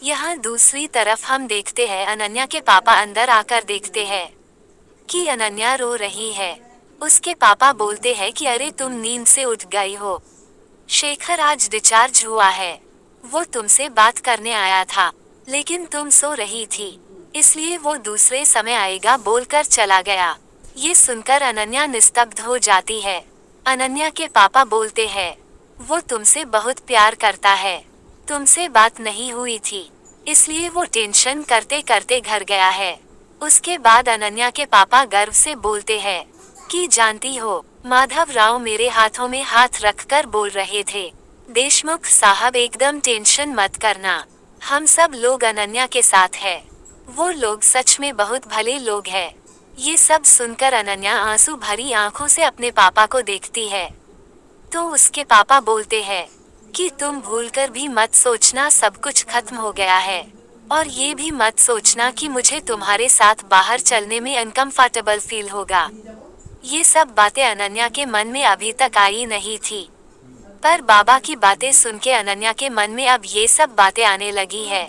यहाँ दूसरी तरफ हम देखते हैं अनन्या के पापा अंदर आकर देखते हैं कि अनन्या रो रही है। उसके पापा बोलते हैं कि अरे तुम नींद से उठ गई हो। शेखर आज डिस्चार्ज हुआ है। वो तुमसे बात करने आया था, लेकिन तुम सो रही थी, इसलिए वो दूसरे समय आएगा बोलकर चला गया। ये सुनकर अनन्या निस्तब्ध हो जाती है। अनन्या के पापा बोलते हैं, वो तुमसे बहुत प्यार करता है, तुमसे बात नहीं हुई थी, इसलिए वो टेंशन करते करते घर गया है। उसके बाद अनन्या के पापा गर्व से बोलते हैं कि जानती हो, माधव राव मेरे हाथों में हाथ रखकर बोल रहे थे, देशमुख साहब एकदम टेंशन मत करना, हम सब लोग अनन्या के साथ है। वो लोग सच में बहुत भले लोग हैं। ये सब सुनकर अनन्या आंसू भरी आंखों से अपने पापा को देखती है। तो उसके पापा बोलते हैं कि तुम भूलकर भी मत सोचना सब कुछ खत्म हो गया है, और ये भी मत सोचना कि मुझे तुम्हारे साथ बाहर चलने में अनकंफर्टेबल फील होगा। ये सब बातें अनन्या के मन में अभी तक आई नहीं थी, पर बाबा की बातें सुन के अनन्या के मन में अब ये सब बातें आने लगी है।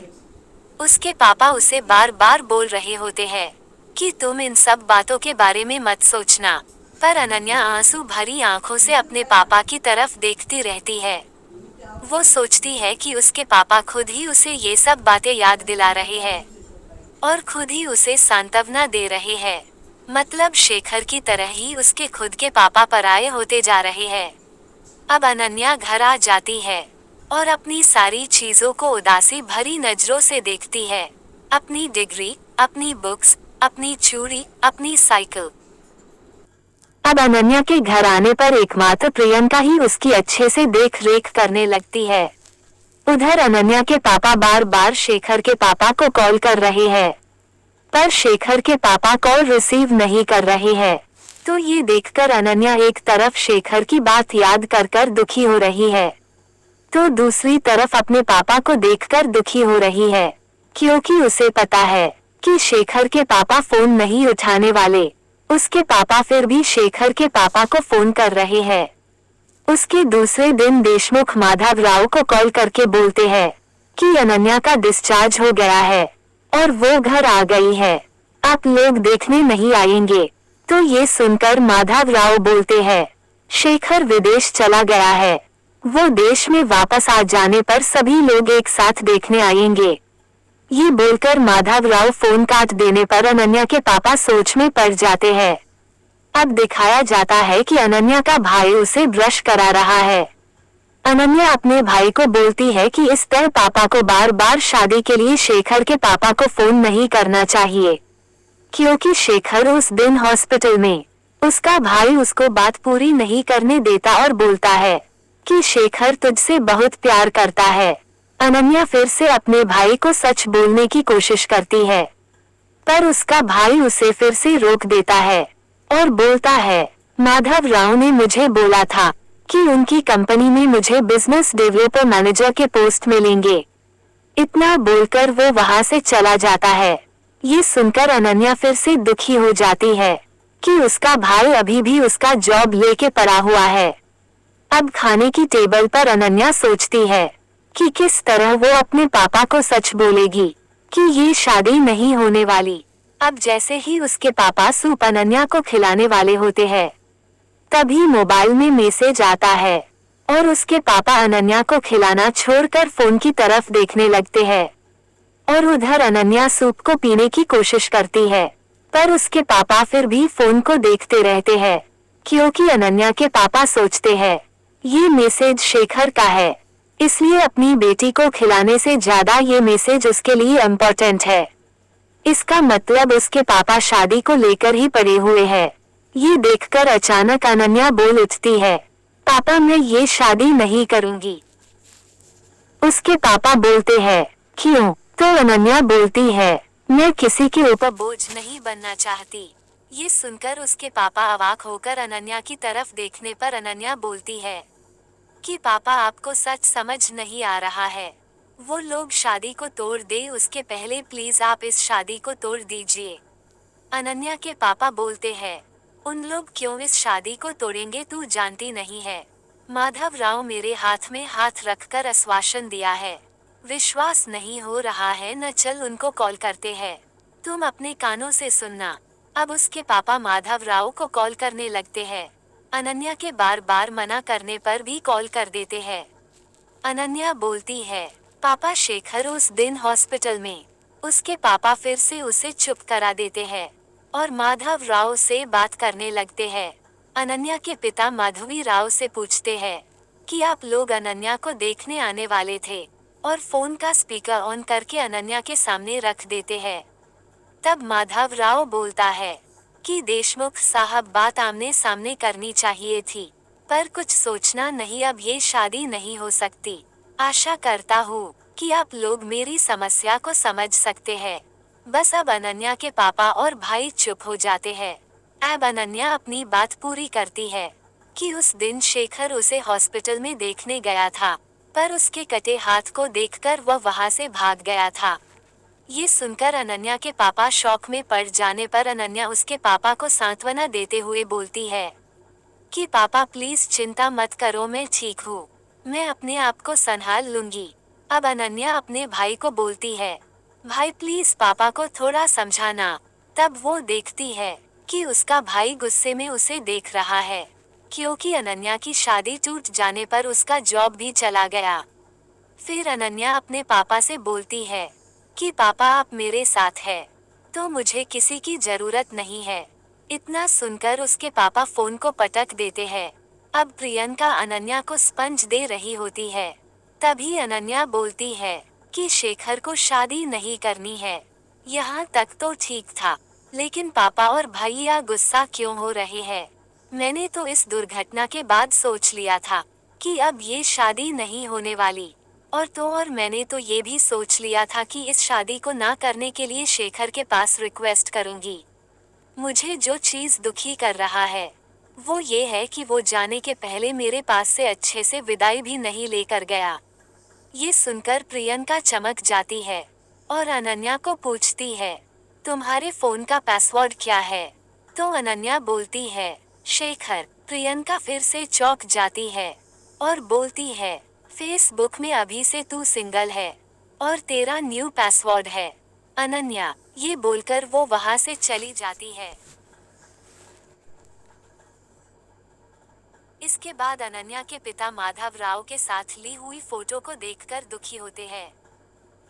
उसके पापा उसे बार बार बोल रहे होते हैं कि तुम इन सब बातों के बारे में मत सोचना, पर अनन्या आंसू भरी आंखों से अपने पापा की तरफ देखती रहती है। वो सोचती है कि उसके पापा खुद ही उसे ये सब बातें याद दिला रहे हैं और खुद ही उसे सांत्वना दे रहे हैं। मतलब शेखर की तरह ही उसके खुद के पापा पराये होते जा रहे हैं। अब अनन्या घर आ जाती है और अपनी सारी चीजों को उदासी भरी नजरों से देखती है। अपनी डिग्री, अपनी बुक्स, अपनी चूड़ी, अपनी साइकिल। अब अनन्या के घर आने पर एकमात्र प्रियंका ही उसकी अच्छे से देख रेख करने लगती है। उधर अनन्या के पापा बार बार शेखर के पापा को कॉल कर रहे हैं, पर शेखर के पापा कॉल रिसीव नहीं कर रहे हैं। तो ये देखकर अनन्या एक तरफ शेखर की बात याद कर कर दुखी हो रही है, तो दूसरी तरफ अपने पापा को देखकर दुखी हो रही है, क्योंकि उसे पता है कि शेखर के पापा फोन नहीं उठाने वाले। उसके पापा फिर भी शेखर के पापा को फोन कर रहे हैं। उसके दूसरे दिन देशमुख माधव राव को कॉल करके बोलते हैं कि अनन्या का डिस्चार्ज हो गया है और वो घर आ गई है, आप लोग देखने नहीं आएंगे। तो ये सुनकर माधव राव बोलते हैं, शेखर विदेश चला गया है, वो देश में वापस आ जाने पर सभी लोग एक साथ देखने आएंगे। ये बोलकर माधव राव फोन काट देने पर अनन्या के पापा सोच में पड़ जाते हैं। अब दिखाया जाता है कि अनन्या का भाई उसे ब्रश करा रहा है। अनन्या अपने भाई को बोलती है कि इस तरह पापा को बार बार शादी के लिए शेखर के पापा को फोन नहीं करना चाहिए, क्योंकि शेखर उस दिन हॉस्पिटल में उसका भाई उसको बात पूरी नहीं करने देता और बोलता है कि शेखर तुझसे बहुत प्यार करता है। अनन्या फिर से अपने भाई को सच बोलने की कोशिश करती है, पर उसका भाई उसे फिर से रोक देता है और बोलता है, माधव राव ने मुझे बोला था कि उनकी कंपनी में मुझे बिजनेस डेवलपर मैनेजर के पोस्ट मिलेंगे। इतना बोलकर वो वहां से चला जाता है। ये सुनकर अनन्या फिर से दुखी हो जाती है कि उसका भाई अभी भी उसका जॉब लेके पड़ा हुआ है। अब खाने की टेबल पर अनन्या सोचती है कि किस तरह वो अपने पापा को सच बोलेगी कि ये शादी नहीं होने वाली। अब जैसे ही उसके पापा सूप अनन्या को खिलाने वाले होते हैं, तभी मोबाइल में मैसेज आता है और उसके पापा अनन्या को खिलाना छोड़कर फोन की तरफ देखने लगते हैं। और उधर अनन्या सूप को पीने की कोशिश करती है, पर उसके पापा फिर भी फोन को देखते रहते हैं, क्योंकि अनन्या के पापा सोचते हैं ये मैसेज शेखर का है, इसलिए अपनी बेटी को खिलाने से ज्यादा ये मैसेज उसके लिए इम्पोर्टेंट है। इसका मतलब उसके पापा शादी को लेकर ही पड़े हुए हैं। ये देखकर अचानक अनन्या बोल उठती है, पापा मैं ये शादी नहीं करूंगी। उसके पापा बोलते हैं, क्यों? तो अनन्या बोलती है, मैं किसी के ऊपर बोझ नहीं बनना चाहती। ये सुनकर उसके पापा अवाक होकर अनन्या की तरफ देखने पर अनन्या बोलती है कि पापा आपको सच समझ नहीं आ रहा है, वो लोग शादी को तोड़ दे उसके पहले प्लीज आप इस शादी को तोड़ दीजिए। अनन्या के पापा बोलते हैं, उन लोग क्यों इस शादी को तोड़ेंगे, तू जानती नहीं है। माधव राव मेरे हाथ में हाथ रखकर आश्वासन दिया है विश्वास नहीं हो रहा है न, चल उनको कॉल करते हैं। तुम अपने कानों से सुनना। अब उसके पापा माधव राव को कॉल करने लगते हैं। अनन्या के बार बार मना करने पर भी कॉल कर देते हैं। अनन्या बोलती है, पापा शेखर उस दिन हॉस्पिटल में। उसके पापा फिर से उसे चुप करा देते हैं और माधव राव से बात करने लगते हैं। अनन्या के पिता माधवी राव से पूछते हैं कि आप लोग अनन्या को देखने आने वाले थे, और फोन का स्पीकर ऑन करके अनन्या के सामने रख देते हैं। तब माधव राव बोलता है कि देशमुख साहब, बात आमने सामने करनी चाहिए थी, पर कुछ सोचना नहीं, अब ये शादी नहीं हो सकती। आशा करता हूँ कि आप लोग मेरी समस्या को समझ सकते हैं। बस अब अनन्या के पापा और भाई चुप हो जाते हैं। अब अनन्या अपनी बात पूरी करती है कि उस दिन शेखर उसे हॉस्पिटल में देखने गया था, पर उसके कटे हाथ को देखकर वह वहां से भाग गया था। ये सुनकर अनन्या के पापा शॉक में पड़ जाने पर अनन्या उसके पापा को सांत्वना देते हुए बोलती है कि पापा प्लीज चिंता मत करो, मैं ठीक हूँ, मैं अपने आप को संभाल लूंगी। अब अनन्या अपने भाई को बोलती है, भाई प्लीज पापा को थोड़ा समझाना। तब वो देखती है कि उसका भाई गुस्से में उसे देख रहा है, क्योंकि अनन्या की शादी टूट जाने पर उसका जॉब भी चला गया। फिर अनन्या अपने पापा से बोलती है कि पापा आप मेरे साथ है, तो मुझे किसी की जरूरत नहीं है। इतना सुनकर उसके पापा फोन को पटक देते हैं। अब प्रियंका अनन्या को स्पंज दे रही होती है। तभी अनन्या बोलती है कि शेखर को शादी नहीं करनी है। यहाँ तक तो ठीक था, लेकिन पापा और भैया गुस्सा क्यों हो रहे हैं? मैंने तो इस दुर्घटना के बाद सोच लिया था कि अब ये शादी नहीं होने वाली। और मैंने तो ये भी सोच लिया था कि इस शादी को ना करने के लिए शेखर के पास रिक्वेस्ट करूंगी। मुझे जो चीज दुखी कर रहा है वो ये है कि वो जाने के पहले मेरे पास से अच्छे से विदाई भी नहीं लेकर गया। ये सुनकर प्रियंका चमक जाती है और अनन्या को पूछती है, तुम्हारे फोन का पासवर्ड क्या है? तो अनन्या बोलती है, शेखर। प्रियंका फिर से चौंक जाती है और बोलती है, फेसबुक में अभी से तू सिंगल है और तेरा न्यू पासवर्ड है। अनन्या ये बोलकर वो वहां से चली जाती है। इसके बाद अनन्या के पिता माधव राव के साथ ली हुई फोटो को देखकर दुखी होते हैं।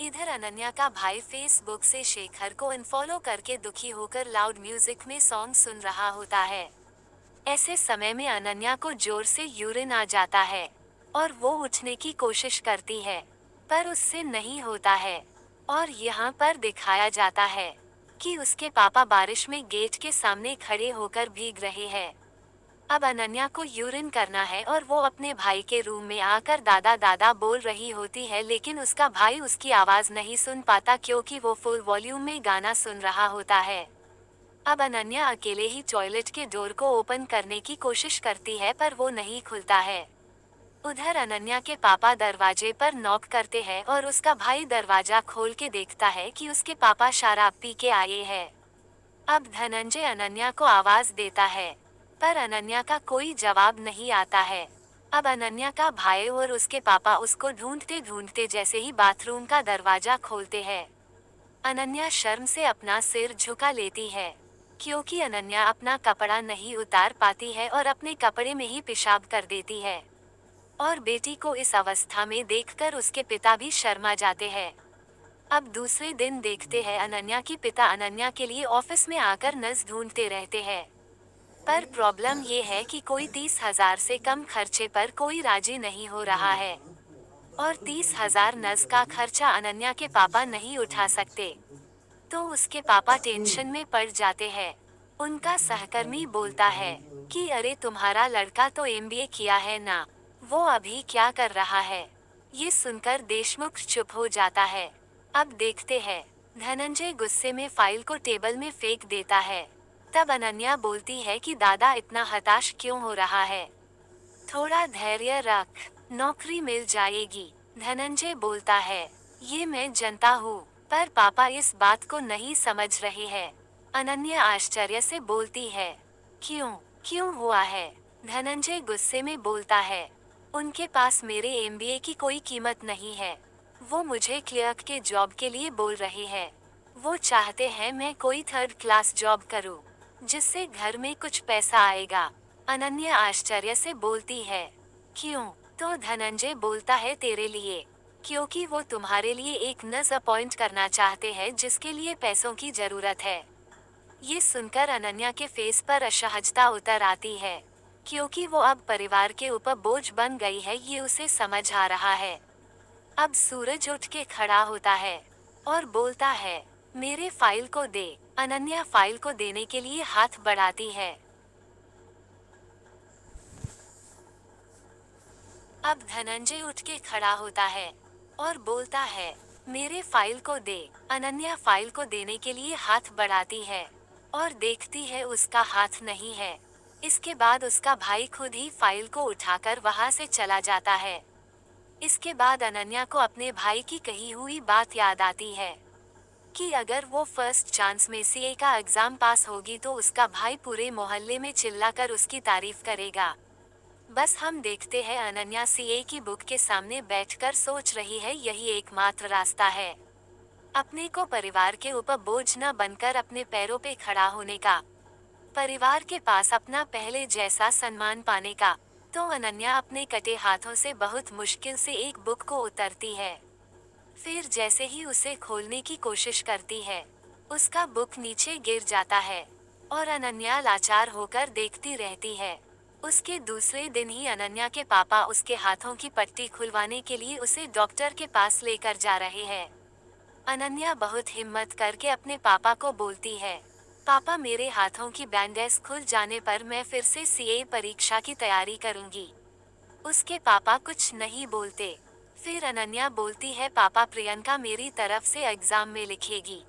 इधर अनन्या का भाई फेसबुक से शेखर को अनफॉलो करके दुखी होकर लाउड म्यूजिक में सॉन्ग सुन रहा होता है। ऐसे समय में अनन्या को जोर से यूरिन आ जाता है और वो उठने की कोशिश करती है, पर उससे नहीं होता है। और यहाँ पर दिखाया जाता है कि उसके पापा बारिश में गेट के सामने खड़े होकर भीग रहे हैं। अब अनन्या को यूरिन करना है और वो अपने भाई के रूम में आकर दादा दादा बोल रही होती है, लेकिन उसका भाई उसकी आवाज नहीं सुन पाता क्योंकि वो फुल वॉल्यूम में गाना सुन रहा होता है। अब अनन्या अकेले ही टॉयलेट के डोर को ओपन करने की कोशिश करती है, पर वो नहीं खुलता है। उधर अनन्या के पापा दरवाजे पर नॉक करते हैं और उसका भाई दरवाजा खोल के देखता है कि उसके पापा शराब पी के आए हैं। अब धनंजय अनन्या को आवाज देता है, पर अनन्या का कोई जवाब नहीं आता है। अब अनन्या का भाई और उसके पापा उसको ढूंढते ढूंढते जैसे ही बाथरूम का दरवाजा खोलते हैं, अनन्या शर्म से अपना सिर झुका लेती है, क्योंकि अनन्या अपना कपड़ा नहीं उतार पाती है और अपने कपड़े में ही पेशाब कर देती है। और बेटी को इस अवस्था में देखकर उसके पिता भी शर्मा जाते हैं। अब दूसरे दिन देखते हैं अनन्या की पिता अनन्या के लिए ऑफिस में आकर नस ढूंढते रहते हैं, पर प्रॉब्लम ये है कि कोई 30,000 से कम खर्चे पर कोई राजी नहीं हो रहा है, और 30,000 नस का खर्चा अनन्या के पापा नहीं उठा सकते। तो उसके पापा टेंशन में पड़ जाते हैं। उनका सहकर्मी बोलता है कि अरे तुम्हारा लड़का तो एमबीए किया है ना, वो अभी क्या कर रहा है? ये सुनकर देशमुख चुप हो जाता है। अब देखते हैं धनंजय गुस्से में फाइल को टेबल में फेंक देता है। तब अनन्या बोलती है कि दादा इतना हताश क्यों हो रहा है, थोड़ा धैर्य रख, नौकरी मिल जाएगी। धनंजय बोलता है, ये मैं जानता हूँ, पर पापा इस बात को नहीं समझ रहे हैं। अनन्या आश्चर्य से बोलती है, क्यों क्यों हुआ है? धनंजय गुस्से में बोलता है, उनके पास मेरे एमबीए की कोई कीमत नहीं है, वो मुझे क्लर्क के जॉब के लिए बोल रहे हैं। वो चाहते हैं मैं कोई थर्ड क्लास जॉब करूं, जिससे घर में कुछ पैसा आएगा। अनन्या आश्चर्य से बोलती है। क्यों? तो धनंजय बोलता है तेरे लिए, क्योंकि वो तुम्हारे लिए एक नर्स अपॉइंट करना चाहते हैं जिसके लिए पैसों की जरूरत है। ये सुनकर अनन्या के फेस पर असहजता उतर आती है, क्योंकि वो अब परिवार के ऊपर बोझ बन गई है, ये उसे समझ आ रहा है। अब सूरज उठ के खड़ा होता है और बोलता है, मेरे फाइल को दे। अनन्या फाइल को देने के लिए हाथ बढ़ाती है। अब धनंजय उठ के खड़ा होता है और बोलता है, मेरे फाइल को दे। अनन्या फाइल को देने के लिए हाथ बढ़ाती है और देखती है उसका हाथ नहीं है। इसके बाद उसका भाई खुद ही फाइल को उठाकर वहां से चला जाता है। इसके बाद अनन्या को अपने भाई की कही हुई बात याद आती है कि अगर वो फर्स्ट चांस में सीए का एग्जाम पास होगी तो उसका भाई पूरे मोहल्ले में चिल्लाकर उसकी तारीफ करेगा। बस हम देखते हैं अनन्या सीए की बुक के सामने बैठकर सोच रही है यही एकमात्र रास्ता है अपने को परिवार के ऊपर बोझ न बनकर अपने पैरों पे खड़ा होने का, परिवार के पास अपना पहले जैसा सम्मान पाने का। तो अनन्या अपने कटे हाथों से बहुत मुश्किल से एक बुक को उतरती है। फिर जैसे ही उसे खोलने की कोशिश करती है, उसका बुक नीचे गिर जाता है और अनन्या लाचार होकर देखती रहती है। उसके दूसरे दिन ही अनन्या के पापा उसके हाथों की पट्टी खुलवाने के लिए उसे डॉक्टर के पास लेकर जा रहे हैं। अनन्या बहुत हिम्मत करके अपने पापा को बोलती है, पापा मेरे हाथों की बैंडेज खुल जाने पर मैं फिर से सीए परीक्षा की तैयारी करूंगी। उसके पापा कुछ नहीं बोलते। फिर अनन्या बोलती है, पापा प्रियंका मेरी तरफ से एग्जाम में लिखेगी।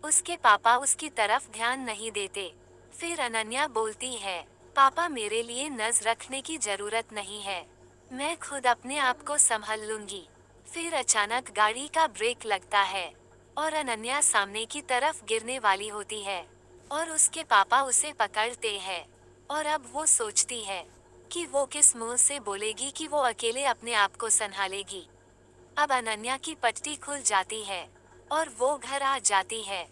उसके पापा उसकी तरफ ध्यान नहीं देते। फिर अनन्या बोलती है, पापा मेरे लिए नज़र रखने की जरूरत नहीं है, मैं खुद अपने आप को संभाल लूंगी। फिर अचानक गाड़ी का ब्रेक लगता है और अनन्या सामने की तरफ गिरने वाली होती है और उसके पापा उसे पकड़ते हैं। और अब वो सोचती है कि वो किस मुंह से बोलेगी कि वो अकेले अपने आप को संभालेगी। अब अनन्या की पट्टी खुल जाती है और वो घर आ जाती है।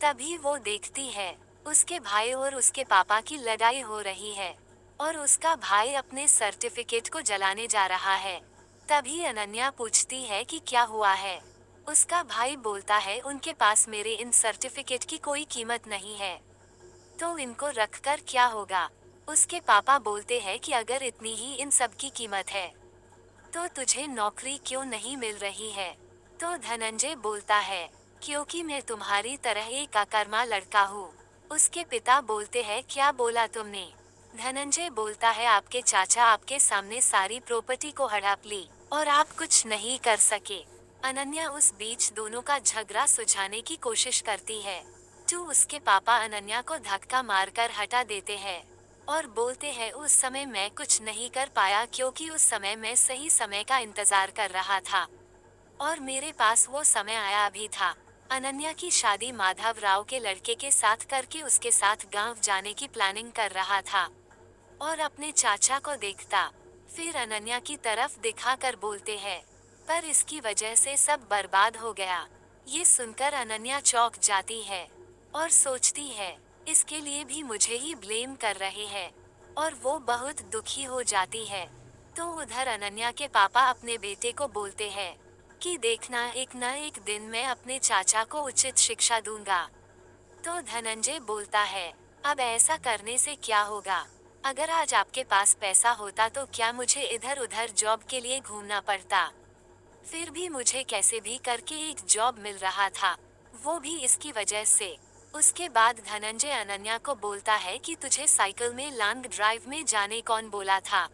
तभी वो देखती है उसके भाई और उसके पापा की लड़ाई हो रही है और उसका भाई अपने सर्टिफिकेट को जलाने जा रहा है। तभी अनन्या पूछती है कि क्या हुआ है। उसका भाई बोलता है, उनके पास मेरे इन सर्टिफिकेट की कोई कीमत नहीं है, तो इनको रखकर क्या होगा। उसके पापा बोलते हैं कि अगर इतनी ही इन सब की कीमत है तो तुझे नौकरी क्यों नहीं मिल रही है। तो धनंजय बोलता है, क्योंकि मैं तुम्हारी तरह एक अकर्मा लड़का हूँ। उसके पिता बोलते हैं, क्या बोला तुमने। धनंजय बोलता है, आपके चाचा आपके सामने सारी प्रॉपर्टी को हड़प ली और आप कुछ नहीं कर सके। अनन्या उस बीच दोनों का झगड़ा सुलझाने की कोशिश करती है तो उसके पापा अनन्या को धक्का मारकर हटा देते हैं और बोलते हैं, उस समय मैं कुछ नहीं कर पाया क्योंकि उस समय मैं सही समय का इंतजार कर रहा था और मेरे पास वो समय आया भी था। अनन्या की शादी माधव राव के लड़के के साथ करके उसके साथ गांव जाने की प्लानिंग कर रहा था और अपने चाचा को देखता फिर अनन्या की तरफ दिखाकर बोलते हैं, पर इसकी वजह से सब बर्बाद हो गया। ये सुनकर अनन्या चौंक जाती है और सोचती है, इसके लिए भी मुझे ही ब्लेम कर रहे हैं और वो बहुत दुखी हो जाती है। तो उधर अनन्या के पापा अपने बेटे को बोलते हैं कि देखना, एक न एक दिन मैं अपने चाचा को उचित शिक्षा दूंगा। तो धनंजय बोलता है, अब ऐसा करने से क्या होगा। अगर आज आपके पास पैसा होता तो क्या मुझे इधर उधर जॉब के लिए घूमना पड़ता। फिर भी मुझे कैसे भी करके एक जॉब मिल रहा था, वो भी इसकी वजह से। उसके बाद धनंजय अनन्या को बोलता है कि तुझे साइकिल में लॉन्ग ड्राइव में जाने कौन बोला था।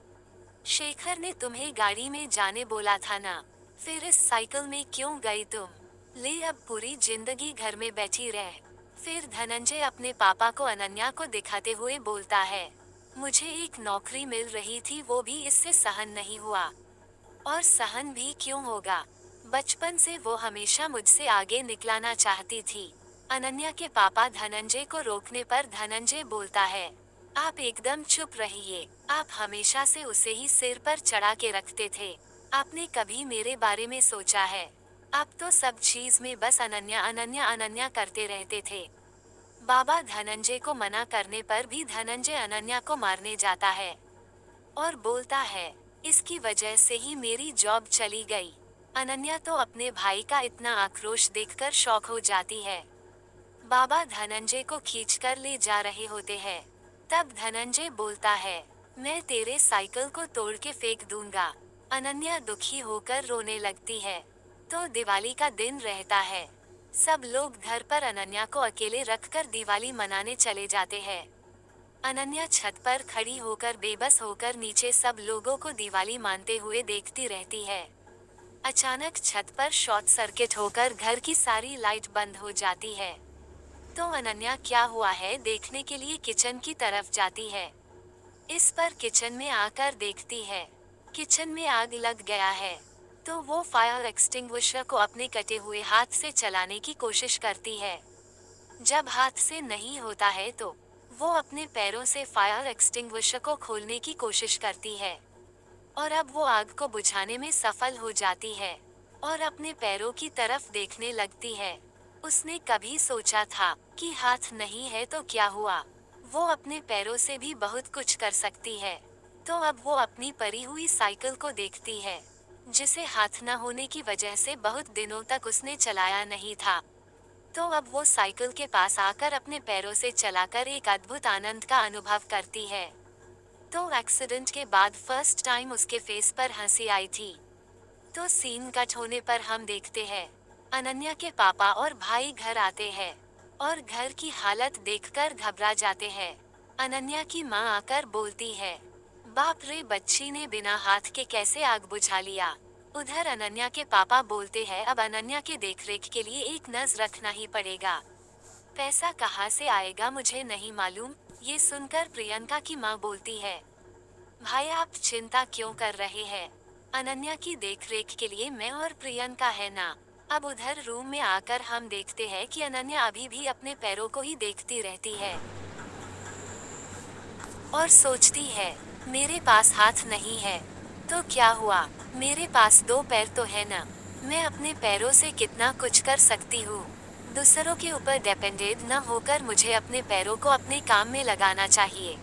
शेखर ने तुम्हें गाड़ी में जाने बोला था ना, फिर इस साइकिल में क्यों गई तुम। ले अब पूरी जिंदगी घर में बैठी रह। फिर धनंजय अपने पापा को अनन्या को दिखाते हुए बोलता है, मुझे एक नौकरी मिल रही थी, वो भी इससे सहन नहीं हुआ। और सहन भी क्यों होगा, बचपन से वो हमेशा मुझसे आगे निकलाना चाहती थी। अनन्या के पापा धनंजय को रोकने पर धनंजय बोलता है, आप एकदम चुप रहिए, आप हमेशा से उसे ही सिर पर चढ़ा के रखते थे। आपने कभी मेरे बारे में सोचा है। अब तो सब चीज में बस अनन्या अनन्या अनन्या करते रहते थे। बाबा धनंजय को मना करने पर भी धनंजय अनन्या को मारने जाता है और बोलता है, इसकी वजह से ही मेरी जॉब चली गई। अनन्या तो अपने भाई का इतना आक्रोश देखकर शॉक हो जाती है। बाबा धनंजय को खींचकर ले जा रहे होते हैं। तब धनंजय बोलता है, मैं तेरे साइकिल को तोड़ के फेंक दूंगा। अनन्या दुखी होकर रोने लगती है। तो दिवाली का दिन रहता है। सब लोग घर पर अनन्या को अकेले रखकर दिवाली मनाने चले जाते हैं। अनन्या छत पर खड़ी होकर बेबस होकर नीचे सब लोगों को दिवाली मानते हुए देखती रहती है। अचानक छत पर शॉर्ट सर्किट होकर घर की सारी लाइट बंद हो जाती है। तो अनन्या क्या हुआ है देखने के लिए किचन की तरफ जाती है। इस पर किचन में आकर देखती है, किचन में आग लग गया है। तो वो फायर एक्सटिंग्विशर को अपने कटे हुए हाथ से चलाने की कोशिश करती है। जब हाथ से नहीं होता है तो वो अपने पैरों से फायर एक्सटिंग्विशर को खोलने की कोशिश करती है और अब वो आग को बुझाने में सफल हो जाती है और अपने पैरों की तरफ देखने लगती है। उसने कभी सोचा था कि हाथ नहीं है तो क्या हुआ, वो अपने पैरों से भी बहुत कुछ कर सकती है। तो अब वो अपनी पड़ी हुई साइकिल को देखती है, जिसे हाथ न होने की वजह से बहुत दिनों तक उसने चलाया नहीं था। तो अब वो साइकिल के पास आकर अपने पैरों से चलाकर एक अद्भुत आनंद का अनुभव करती है। तो एक्सीडेंट के बाद फर्स्ट टाइम उसके फेस पर हंसी आई थी। तो सीन कट होने पर हम देखते हैं अनन्या के पापा और भाई घर आते हैं और घर की हालत देखकर घबरा जाते हैं। अनन्या की माँ आकर बोलती है, बाप रे, बच्ची ने बिना हाथ के कैसे आग बुझा लिया। उधर अनन्या के पापा बोलते हैं, अब अनन्या के देखरेख के लिए एक नर्स रखना ही पड़ेगा। पैसा कहाँ से आएगा मुझे नहीं मालूम। ये सुनकर प्रियंका की माँ बोलती है, भाई आप चिंता क्यों कर रहे हैं, अनन्या की देखरेख के लिए मैं और प्रियंका है ना। अब उधर रूम में आकर हम देखते हैं कि अनन्या अभी भी अपने पैरों को ही देखती रहती है और सोचती है, मेरे पास हाथ नहीं है तो क्या हुआ, मेरे पास दो पैर तो है ना, मैं अपने पैरों से कितना कुछ कर सकती हूँ। दूसरों के ऊपर डिपेंडेंट न होकर मुझे अपने पैरों को अपने काम में लगाना चाहिए।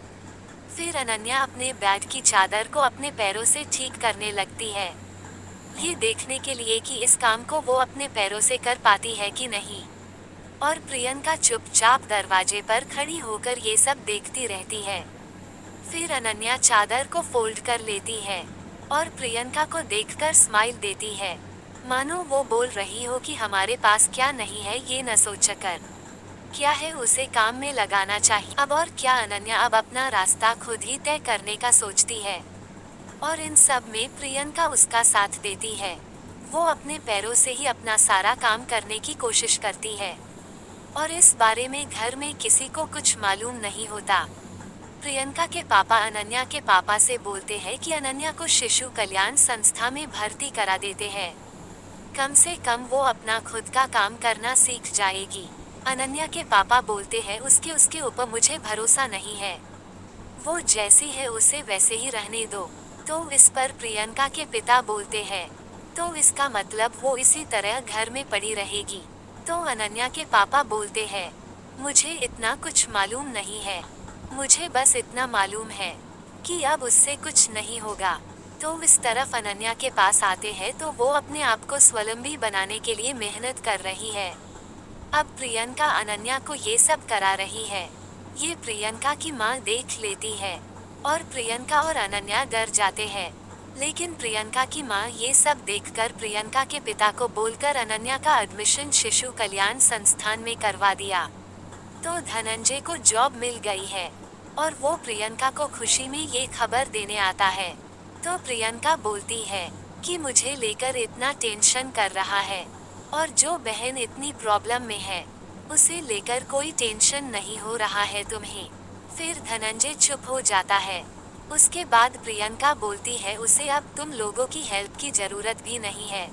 फिर अनन्या अपने बेड की चादर को अपने पैरों से ठीक करने लगती है, ये देखने के लिए कि इस काम को वो अपने पैरों से कर पाती है कि नहीं। और प्रियंका चुपचाप दरवाजे पर खड़ी होकर ये सब देखती रहती है। फिर अनन्या चादर को फोल्ड कर लेती है और प्रियंका को देखकर स्माइल देती है, मानो वो बोल रही हो कि हमारे पास क्या नहीं है ये न सोचकर क्या है उसे काम में लगाना चाहिए। अब और क्या, अनन्या अब अपना रास्ता खुद ही तय करने का सोचती है और इन सब में प्रियंका उसका साथ देती है। वो अपने पैरों से ही अपना सारा काम करने की कोशिश करती है और इस बारे में घर में किसी को कुछ मालूम नहीं होता। प्रियंका के पापा अनन्या के पापा से बोलते हैं कि अनन्या को शिशु कल्याण संस्था में भर्ती करा देते हैं, कम से कम वो अपना खुद का काम करना सीख जाएगी। अनन्या के पापा बोलते हैं, उसके ऊपर मुझे भरोसा नहीं है, वो जैसी है उसे वैसे ही रहने दो। तो इस पर प्रियंका के पिता बोलते हैं, तो इसका मतलब वो इसी तरह घर में पड़ी रहेगी। तो अनन्या के पापा बोलते हैं, मुझे इतना कुछ मालूम नहीं है, मुझे बस इतना मालूम है कि अब उससे कुछ नहीं होगा। तो इस तरफ अनन्या के पास आते हैं तो वो अपने आप को स्वावलंबी बनाने के लिए मेहनत कर रही है। अब प्रियंका अनन्या को ये सब करा रही है, ये प्रियंका की माँ देख लेती है और प्रियंका और अनन्या डर जाते हैं। लेकिन प्रियंका की माँ ये सब देखकर प्रियंका के पिता को बोलकर अनन्या का एडमिशन शिशु कल्याण संस्थान में करवा दिया। तो धनंजय को जॉब मिल गई है और वो प्रियंका को खुशी में ये खबर देने आता है। तो प्रियंका बोलती है कि मुझे लेकर इतना टेंशन कर रहा है और जो बहन इतनी प्रॉब्लम में है उसे लेकर कोई टेंशन नहीं हो रहा है तुम्हें। फिर धनंजय चुप हो जाता है। उसके बाद प्रियंका बोलती है, उसे अब तुम लोगों की हेल्प की जरूरत भी नहीं है,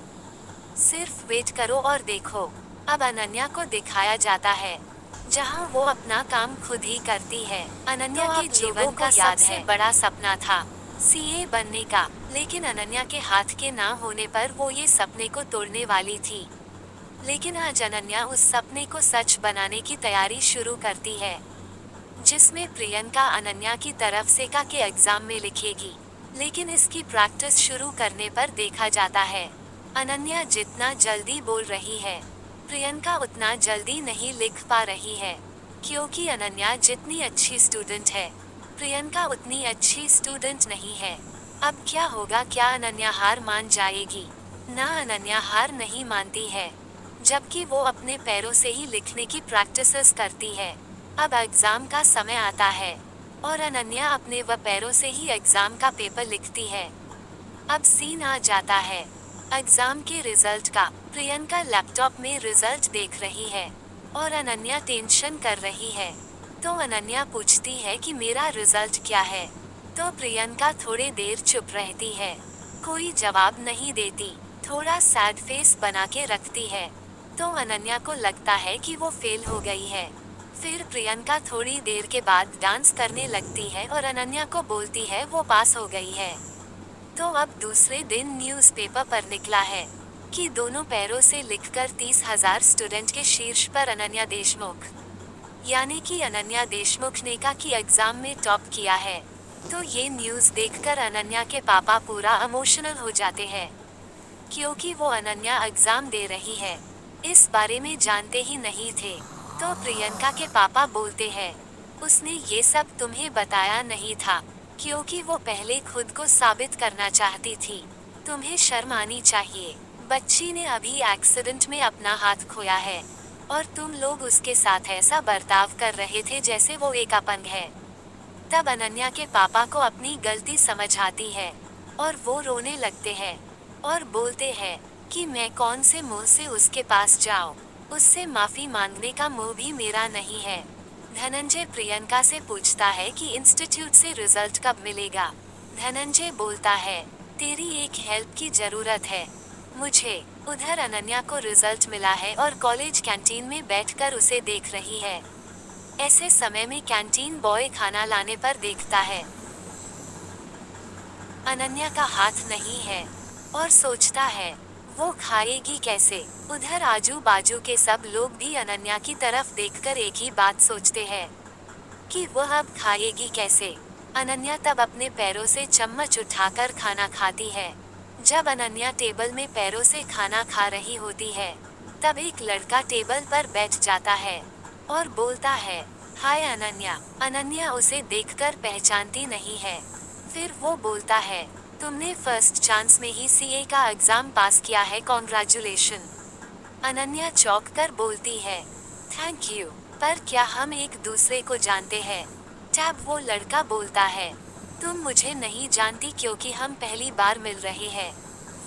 सिर्फ वेट करो और देखो। अब अनन्या को दिखाया जाता है जहां वो अपना काम खुद ही करती है। अनन्या के जीवन का सबसे बड़ा सपना था सीए बनने का, लेकिन अनन्या के हाथ के ना होने पर वो ये सपने को तोड़ने वाली थी। लेकिन आज अनन्या उस सपने को सच बनाने की तैयारी शुरू करती है, जिसमें प्रियंका अनन्या की तरफ सेका के एग्जाम में लिखेगी। लेकिन इसकी प्रैक्टिस शुरू करने पर देखा जाता है, अनन्या जितना जल्दी बोल रही है, प्रियंका उतना जल्दी नहीं लिख पा रही है। क्योंकि अनन्या जितनी अच्छी स्टूडेंट है, प्रियंका उतनी अच्छी स्टूडेंट नहीं है। अब क्या होगा? क्या अनन्या हार मान जाएगी? ना, अनन्या हार नहीं मानती है, जबकि वो अपने पैरों से ही लिखने की प्रैक्टिसेस करती है। अब एग्जाम का समय आता है और अनन्या अपने व पैरों से ही एग्जाम का पेपर लिखती है। अब सीन आ जाता है एग्जाम के रिजल्ट का। प्रियंका लैपटॉप में रिजल्ट देख रही है और अनन्या टेंशन कर रही है। तो अनन्या पूछती है कि मेरा रिजल्ट क्या है? तो प्रियंका थोड़ी देर चुप रहती है, कोई जवाब नहीं देती, थोड़ा सैड फेस बना के रखती है। तो अनन्या को लगता है कि वो फेल हो गई है। फिर प्रियंका थोड़ी देर के बाद डांस करने लगती है और अनन्या को बोलती है वो पास हो गई है। तो अब दूसरे दिन न्यूज़पेपर पर निकला है कि दोनों पैरों से लिखकर 30,000 स्टूडेंट के शीर्ष पर अनन्या देशमुख, यानी कि अनन्या देशमुख ने का की एग्जाम में टॉप किया है। तो ये न्यूज़ देखकर अनन्या के पापा पूरा इमोशनल हो जाते हैं, क्योंकि वो अनन्या एग्जाम दे रही है, इस बारे में जानते ही नहीं थे। तो प्रियंका के पापा बोलते हैं, उसने ये सब तुम्हें बताया नहीं था, क्योंकि वो पहले खुद को साबित करना चाहती थी। तुम्हें शर्म आनी चाहिए, बच्ची ने अभी एक्सीडेंट में अपना हाथ खोया है और तुम लोग उसके साथ ऐसा बर्ताव कर रहे थे जैसे वो एक अपंग है। तब अनन्या के पापा को अपनी गलती समझ आती है और वो रोने लगते हैं और बोलते हैं कि मैं कौन से मुंह से उसके पास जाऊं, उससे माफी मांगने का मुंह भी मेरा नहीं है। धनंजय प्रियंका से पूछता है कि इंस्टीट्यूट से रिजल्ट कब मिलेगा। धनंजय बोलता है, तेरी एक हेल्प की जरूरत है मुझे। उधर अनन्या को रिजल्ट मिला है और कॉलेज कैंटीन में बैठकर उसे देख रही है। ऐसे समय में कैंटीन बॉय खाना लाने पर देखता है अनन्या का हाथ नहीं है और सोचता है वो खाएगी कैसे। उधर आजू बाजू के सब लोग भी अनन्या की तरफ देखकर एक ही बात सोचते हैं कि वह अब खाएगी कैसे। अनन्या तब अपने पैरों से चम्मच उठाकर खाना खाती है। जब अनन्या टेबल में पैरों से खाना खा रही होती है, तब एक लड़का टेबल पर बैठ जाता है और बोलता है, हाय अनन्या। अनन्या उसे देखकर पहचानती नहीं है। फिर वो बोलता है, तुमने फर्स्ट चांस में ही सीए का एग्जाम पास किया है, कॉन्ग्रेचुलेशन। अनन्या चौंक कर बोलती है, थैंक यू, पर क्या हम एक दूसरे को जानते हैं? तब वो लड़का बोलता है, तुम मुझे नहीं जानती क्योंकि हम पहली बार मिल रहे हैं।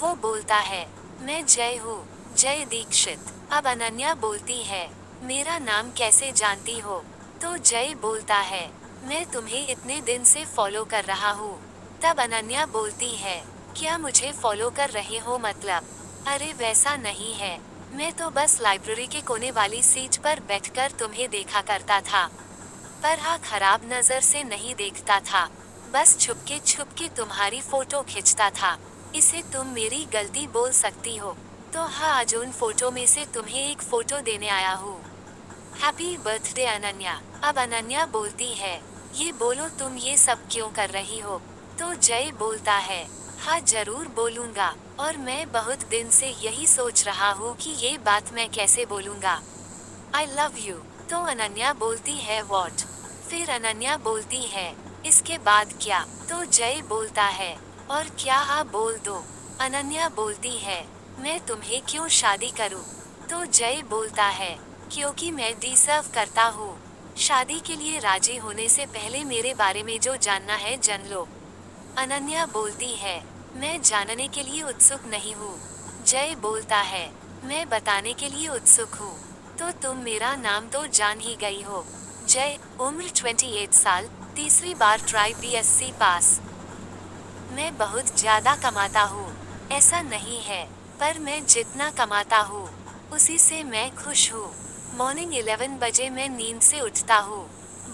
वो बोलता है, मैं जय हूँ, जय दीक्षित। अब अनन्या बोलती है, मेरा नाम कैसे जानती हो? तो जय बोलता है, मैं तुम्हें इतने दिन से फॉलो कर रहा हूँ। तब अनन्या बोलती है, क्या मुझे फॉलो कर रहे हो मतलब? अरे वैसा नहीं है, मैं तो बस लाइब्रेरी के कोने वाली सीट पर बैठकर तुम्हें देखा करता था, पर हाँ खराब नजर से नहीं देखता था, बस छुपके तुम्हारी फोटो खींचता था। इसे तुम मेरी गलती बोल सकती हो। तो हाँ, आज उन फोटो में से तुम्हें एक फोटो देने आया हूँ। Happy birthday Ananya. अब अनन्या बोलती है, ये बोलो तुम ये सब क्यों कर रही हो? तो जय बोलता है, हाँ जरूर बोलूँगा, और मैं बहुत दिन से यही सोच रहा हूँ कि ये बात मैं कैसे बोलूँगा। I love you. तो अनन्या बोलती है व्हाट? फिर अनन्या बोलती है, इसके बाद क्या? तो जय बोलता है, और क्या? आप बोल दो। अनन्या बोलती है, मैं तुम्हें क्यों शादी करूं? तो जय बोलता है, क्योंकि मैं डिजर्व करता हूँ। शादी के लिए राजी होने से पहले मेरे बारे में जो जानना है जान लो। अनन्या बोलती है, मैं जानने के लिए उत्सुक नहीं हूँ। जय बोलता है, मैं बताने के लिए उत्सुक हूँ। तो तुम मेरा नाम तो जान ही गई हो। जय, उम्र 28 साल, तीसरी बार ट्राई बीएससी पास। मैं बहुत ज्यादा कमाता हूँ, ऐसा नहीं है, पर मैं जितना कमाता हूँ उसी से मैं खुश हूँ। मॉर्निंग 11 बजे मैं नींद से उठता हूँ।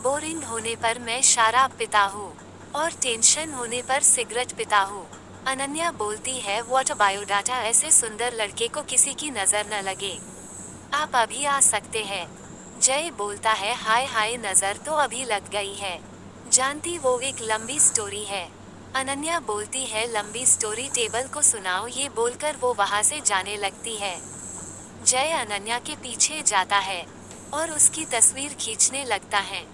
बोरिंग होने पर मैं शराब पीता हूँ। और टेंशन होने पर सिगरेट पीता हूँ। अनन्या बोलती है व्हाट बायोडाटा, ऐसे सुंदर लड़के को किसी की नजर न लगे, आप अभी आ सकते हैं। जय बोलता है हाय हाय, नजर तो अभी लग गई है, जानती वो एक लंबी स्टोरी है। अनन्या बोलती है लंबी स्टोरी, टेबल को सुनाओ, ये बोलकर वो वहां से जाने लगती है। जय अनन्या के पीछे जाता है और उसकी तस्वीर खींचने लगता है।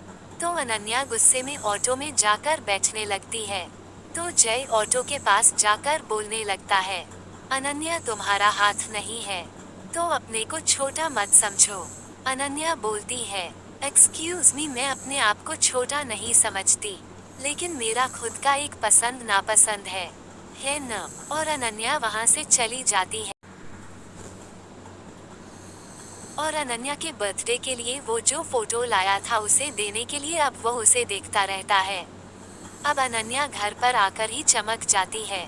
तो अनन्या गुस्से में ऑटो में जाकर बैठने लगती है। तो जय ऑटो के पास जाकर बोलने लगता है, अनन्या तुम्हारा हाथ नहीं है, तो अपने को छोटा मत समझो। अनन्या बोलती है एक्सक्यूज मी, मैं अपने आप को छोटा नहीं समझती, लेकिन मेरा खुद का एक पसंद नापसंद है न। और अनन्या वहां से चली जाती है। और अनन्या के बर्थडे के लिए वो जो फोटो लाया था उसे देने के लिए अब वो उसे देखता रहता है। अब अनन्या घर पर आकर ही चमक जाती है।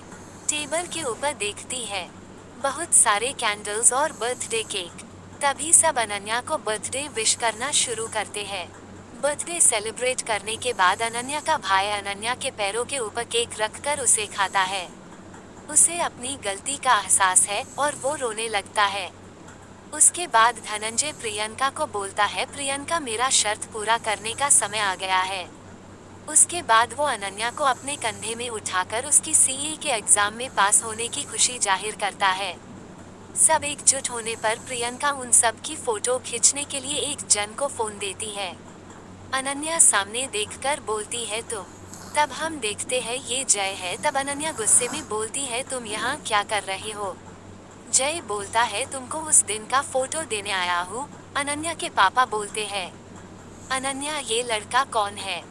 टेबल के ऊपर देखती है बहुत सारे कैंडल्स और बर्थडे केक। तभी सब अनन्या को बर्थडे विश करना शुरू करते हैं। बर्थडे सेलिब्रेट करने के बाद अनन्या का भाई अनन्या के पैरों के ऊपर केक रखकर उसे खाता है। उसे अपनी गलती का एहसास है और वो रोने लगता है। उसके बाद धनंजय प्रियंका को बोलता है प्रियंका, मेरा शर्त पूरा करने का समय आ गया है। उसके बाद वो अनन्या को अपने कंधे में उठाकर उसकी सीए के एग्जाम में पास होने की खुशी जाहिर करता है। सब एकजुट होने पर प्रियंका उन सब की फोटो खींचने के लिए एक जन को फोन देती है। अनन्या सामने देखकर बोलती है तुम। तब हम देखते हैं ये जय है। तब अनन्या गुस्से में बोलती है तुम यहाँ क्या कर रहे हो। जय बोलता है तुमको उस दिन का फोटो देने आया हूँ। अनन्या के पापा बोलते हैं अनन्या, ये लड़का कौन है।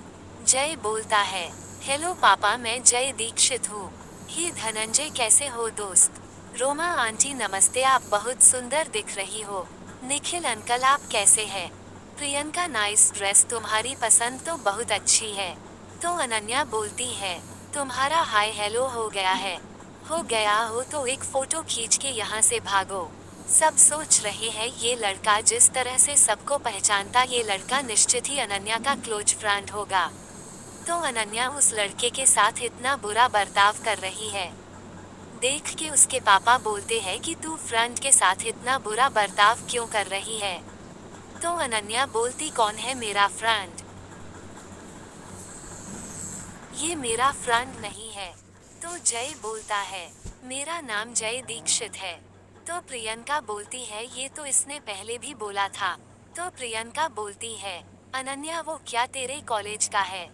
जय बोलता है हेलो पापा, मैं जय दीक्षित हूँ। ही धनंजय, कैसे हो दोस्त। रोमा आंटी नमस्ते, आप बहुत सुंदर दिख रही हो। निखिल अंकल आप कैसे हैं। प्रियंका नाइस ड्रेस, तुम्हारी पसंद तो बहुत अच्छी है। तो अनन्या बोलती है तुम्हारा हाय हेलो हो गया है। हो गया हो तो एक फोटो खींच के यहाँ से भागो। सब सोच रहे हैं ये लड़का जिस तरह से सबको पहचानता, ये लड़का निश्चित ही अनन्या का क्लोज फ्रेंड होगा। तो अनन्या उस लड़के के साथ इतना बुरा बर्ताव कर रही है। देख के उसके पापा बोलते हैं कि तू फ्रेंड के साथ इतना बुरा बर्ताव क्यों कर रही है। तो अनन्या बोलती कौन है मेरा फ्रेंड, ये मेरा फ्रेंड नहीं है। तो जय बोलता है मेरा नाम जय दीक्षित है। तो प्रियंका बोलती है ये तो इसने पहले भी बोला था। तो प्रियंका बोलती है अनन्या, वो क्या तेरे कॉलेज का है।